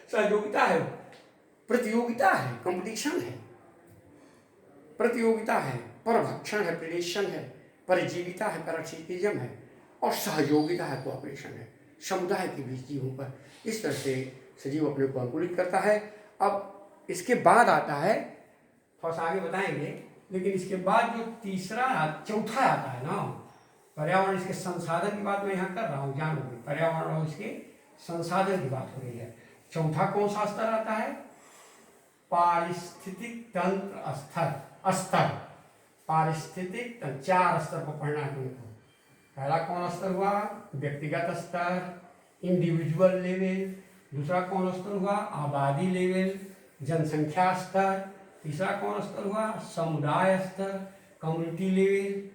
सहयोगिता है, प्रतियोगिता है, कंपटीशन है, प्रतियोगिता है, परभक्षण है, प्रिडेशन है, परजीविता है, पैरासिटिज्म है, और सहयोगिता है, कोऑपरेशन है, समुदाय के बीच जीवों पर। इस तरह से सजीव अपने को अनुकूलित करता है। अब इसके बाद आता है, थोड़ा सा आगे बताएंगे, लेकिन इसके बाद जो चौथा आता है ना, पर्यावरण, इसके संसाधन की बात मैं यहाँ कर रहा हूँ, जानोगे, पर्यावरण और इसके संसाधन की बात हो रही है। चौथा कौन सा स्तर आता है? पारिस्थितिक तंत्र स्तर। पारिस्थितिक तंत्र, 4 स्तर पर पढ़ना है तुमको। पहला कौन स्तर हुआ? व्यक्तिगत स्तर, इंडिविजुअल लेवल। दूसरा कौन स्तर हुआ? आबादी लेवल, जनसंख्या स्तर। तीसरा कौन स्तर हुआ? समुदाय स्तर, कम्युनिटी लेवल।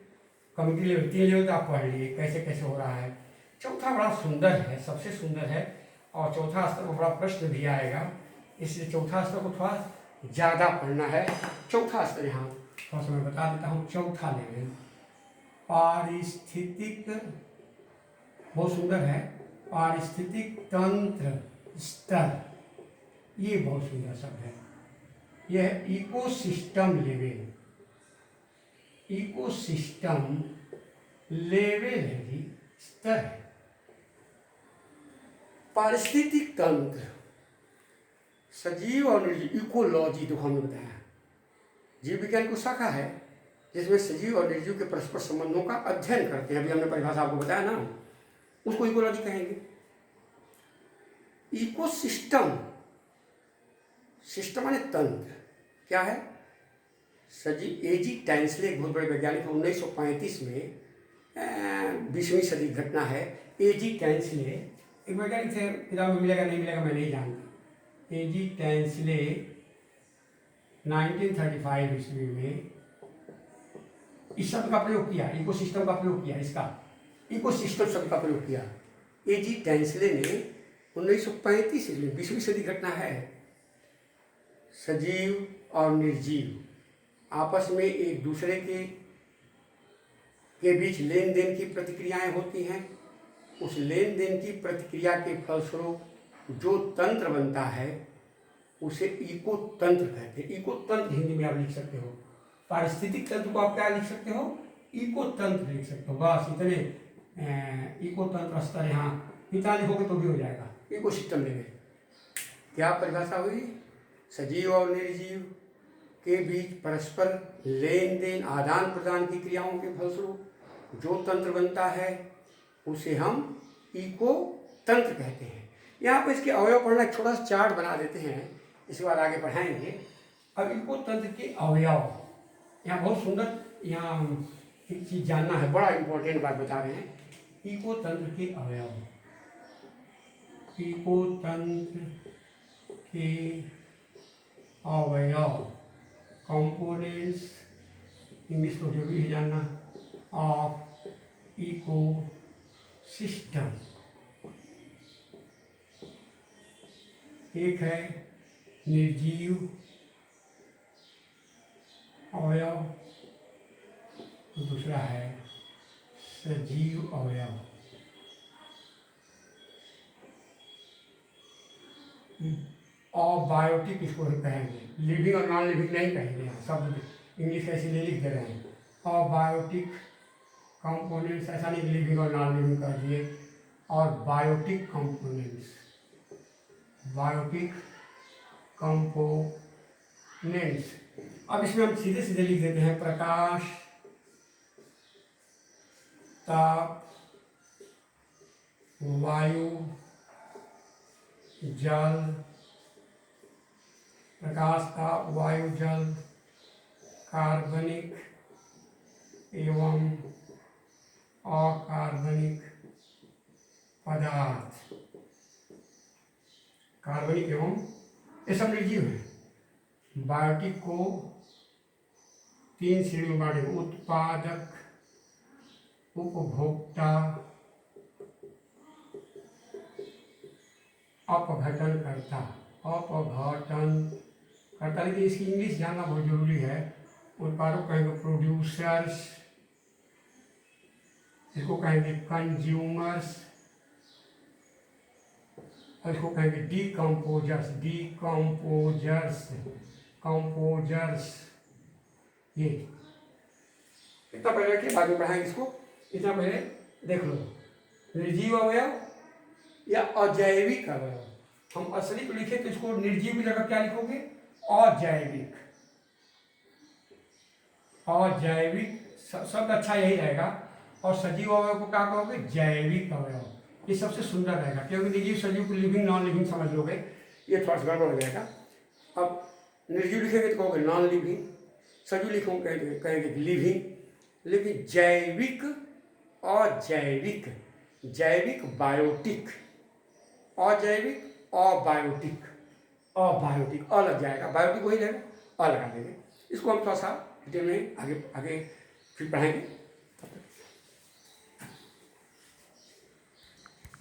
3 लेवल तो आप पढ़ लिए कैसे कैसे हो रहा है। चौथा बड़ा सुंदर है, सबसे सुंदर है, और चौथा स्तर को बड़ा प्रश्न भी आएगा, इसलिए चौथा स्तर को थोड़ा ज़्यादा पढ़ना है। चौथा स्तर यहाँ थोड़ा सा मैं बता देता हूँ। चौथा लेवल पारिस्थितिक, बहुत सुंदर है, पारिस्थितिक तंत्र स्तर, ये बहुत सुंदर शब्द है। यह इकोसिस्टम लेवल, इकोसिस्टम लेवल है जी, स्तर है। पारिस्थितिक तंत्र, सजीव और निर्जीव, इकोलॉजी तो हमने बताया, जीव विज्ञान को शाखा है जिसमें सजीव और निर्जीव के परस्पर संबंधों का अध्ययन करते हैं। अभी हमने परिभाषा आपको बताया ना, उसको इकोलॉजी कहेंगे। इकोसिस्टम, सिस्टम माने तंत्र, क्या है? सजीव एजी टैंसले, एक बहुत बड़े वैज्ञानिक, 1935 में 20वीं सदी घटना है। एजी टैंसले एक वैज्ञानिक थे, किताब में मिलेगा नहीं मिलेगा मैं नहीं जानता। एजी टैंसले 1935 ईस्वी में इस शब्द का प्रयोग किया, इकोसिस्टम का प्रयोग किया, इसका इकोसिस्टम शब्द का प्रयोग किया। एजी टैंसले ने 1935 ईस्वी, 20वीं सदी घटना है। सजीव और निर्जीव आपस में एक दूसरे के बीच लेन देन की प्रतिक्रियाएं होती हैं। उस लेन देन की प्रतिक्रिया के फलस्वरूप जो तंत्र बनता है उसे इको तंत्र कहते हैं। इको तंत्र हिंदी में आप लिख सकते हो, पारिस्थितिक तंत्र को आप क्या लिख सकते हो? इको तंत्र लिख सकते हो। बस इतने इको तंत्र स्तर यहाँ इतना लिखोगे तो भी हो जाएगा। इको सिस्टम लेवल क्या परिभाषा हुई? सजीव और निर्जीव के बीच परस्पर लेन देन, आदान प्रदान की क्रियाओं के फलस्वरूप जो तंत्र बनता है उसे हम इको तंत्र कहते हैं। यहाँ पर इसके अवयव पढ़ना, एक छोटा सा चार्ट बना देते हैं, इसके बाद आगे पढ़ाएंगे। अब इको तंत्र के अवयव, यहाँ बहुत सुंदर, यहाँ एक चीज जानना है, बड़ा इंपॉर्टेंट बात बता रहे हैं। इको तंत्र के अवयव, इको तंत्र के अवयव, कंपोनेंट्स, इंग्लिश को जो भी है जानना, ऑफ इको सिस्टम। एक है निर्जीव अवयव, दूसरा है सजीव अवयव। और बायोटिक इसको कहेंगे, लिविंग और नॉन लिविंग नहीं कहेंगे, शब्द इंग्लिश ऐसे लिख दे रहे हैं। और बायोटिक कंपोनेंट्स, ऐसा नहीं लिविंग और नॉन लिविंग कर दिए। और बायोटिक कंपोनेंट्स, बायोटिक कंपोनेंट्स। अब इसमें हम सीधे सीधे लिख देते हैं, प्रकाश, ताप, वायु, जल, प्रकाश, ताप, वायु, जल, कार्बनिक एवं अकार्बनिक पदार्थ, कार्बनिक एवं, ये सब निर्जीव है। बायोटिक को 3 श्रेणी में बांटे, उत्पादक, उपभोक्ता, अपघटन करता। अपघटन करता, लेकिन इसकी इंग्लिश जानना बहुत जरूरी है। उत्पादक को कहेंगे प्रोड्यूसर्स, इसको कहेंगे कंज्यूमर्स, और इसको कहेंगे डीकम्पोजर्स, डीकम्पोजर्स, कंपोजर्स। ये इतना पहले रखिए, बाद में पढ़ाएंगे इसको। इतना पहले देख लो, निर्जीव अवयव या अजैविक अवयव। हम असली को लिखे तो इसको निर्जीव की जगह क्या लिखोगे? अजैविक। अजैविक शब्द अच्छा यही रहेगा। और सजीव अवयव को क्या कहोगे? जैविक अवयव। ये सबसे सुंदर रहेगा, क्योंकि निर्जीव सजीव को लिविंग नॉन लिविंग समझ लोगे, ये थोड़ा सा गड़बड़ हो जाएगा। अब निर्जीव लिखेंगे तो कहोगे नॉन लिविंग, सजीव लिखोगे कहेंगे लिविंग, लेकिन जैविक, अजैविक, जैविक बायोटिक, अजैविक अबायोटिक, अबायोटिक अ लग जाएगा, बायोटिक वही रहेगा, अ लगा देंगे। इसको हम थोड़ा सा डिटेल में आगे आगे फिर पढ़ाएंगे।